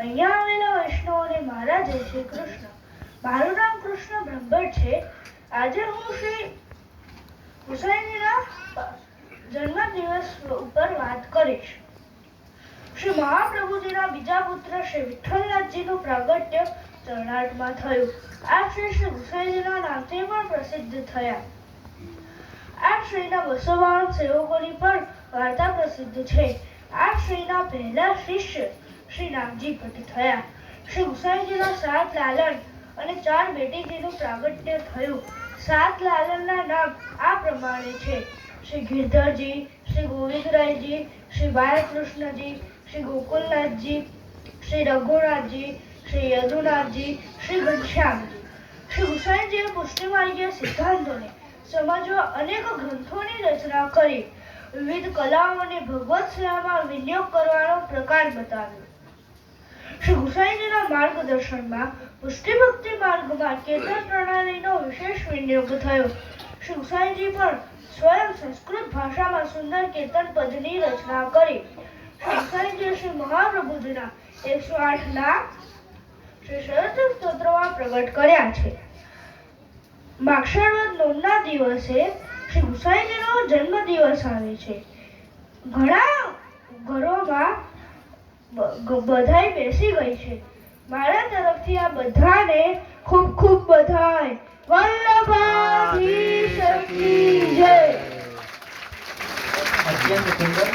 અહીંયા આવેલા વૈષ્ણવોને મારા જય શ્રી કૃષ્ણ. મારું નામ કૃષ્ણ બ્રહ્મભટ્ટ છે. આજે હું શ્રી ગુસાઈજીના જન્મદિવસ ઉપર વાત કરીશ. શ્રી મહાપ્રભુજીના બીજા પુત્ર શ્રી વિઠ્ઠલનાથજીનું પ્રાગટ્ય ચરણાટમાં થયું. આ શ્રી ગુસાઈજીના નામથી પણ પ્રસિદ્ધ થયા. આ શ્રીના 252 સેવકોની પણ વાર્તા પ્રસિદ્ધ છે. આ શ્રીના પહેલા શિષ્ય શ્રી નામજી ભટ્ટ થયા. શ્રી ગુસાઈજીના 7 લાલન અને 4 બેટીજીનું પ્રાગટ્ય થયું. 7 લાલનના નામ આ પ્રમાણે છે: શ્રી ગિરધરજી, શ્રી ગોવિંદરાયજી, શ્રી બાલકૃષ્ણજી, શ્રી ગોકુલનાથજી, શ્રી રઘુનાથજી, શ્રી યદુનાથજી, શ્રી ઘનશ્યામજી. શ્રી ગુસાઈજીએ પુષ્ટિમાર્ગીય સિદ્ધાંતોને સમજવા અનેક ગ્રંથોની રચના કરી. વિવિધ કલાઓને ભગવત સેવામાં વિનિયોગ કરવાનો પ્રકાર બતાવ્યો. શ્રી ગુસાઈજીના માર્ગદર્શનમાં પુષ્ટિ ભક્તિ માર્ગમાં કીર્તન પ્રણાલીનો વિશેષ વિનિયોગ થયો. શ્રી ગુસાઈજી પણ સ્વયં સંસ્કૃત ભાષામાં સુંદર કીર્તન પદની રચના કરી. શ્રી ગુસાઈજીએ શ્રી મહાપ્રભુજીના 108 નામ શ્રી શરદ સ્તોત્રમાં પ્રગટ કર્યા છે. માક્ષર વદ નોમના દિવસે શ્રી ગુસાઈજીનો જન્મદિવસ આવે છે. ઘણા ઘરોમાં બધાઈ બેસી ગઈ છે. મારા તરફથી આ બધાને ખૂબ ખૂબ બધાઈ. વલ્લભાધીશ કી જય. અત્યંત સુંદર.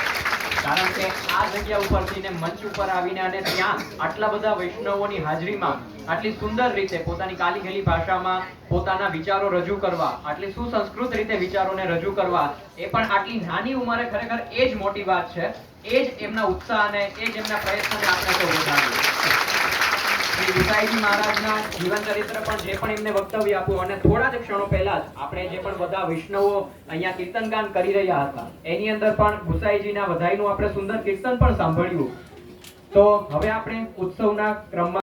કારણ કે આ જગ્યા ઉપરથી ને મંચ ઉપર આવીને અને ત્યાં આટલા બધા વૈષ્ણવોની હાજરીમાં આટલી સુંદર રીતે પોતાની કાલી ગેલી ભાષામાં પોતાના વિચારો રજૂ કરવા, આટલી સુસંસ્કૃત રીતે વિચારોને રજૂ કરવા, એ પણ આટલી નાની ઉંમરે, ખરેખર એ જ મોટી વાત છે. એ જ એમના ઉત્સાહ અને એ જ એમના પ્રયત્નોને આપણે તો વધારીએ. શ્રી ગુસાઈજી મહારાજના જીવન ચરિત્ર પણ જે પણ એમને વક્તવ્ય આપ્યું, અને થોડા જ ક્ષણો પહેલા જ આપણે જે પણ બધા વૈષ્ણવો અહીંયા કીર્તનગાન કરી રહ્યા હતા એની અંદર પણ ગુસાઈજીના વધાઈનું આપણે સુંદર કીર્તન પણ સાંભળ્યું. તો હવે આપણે ઉત્સવના ક્રમમાં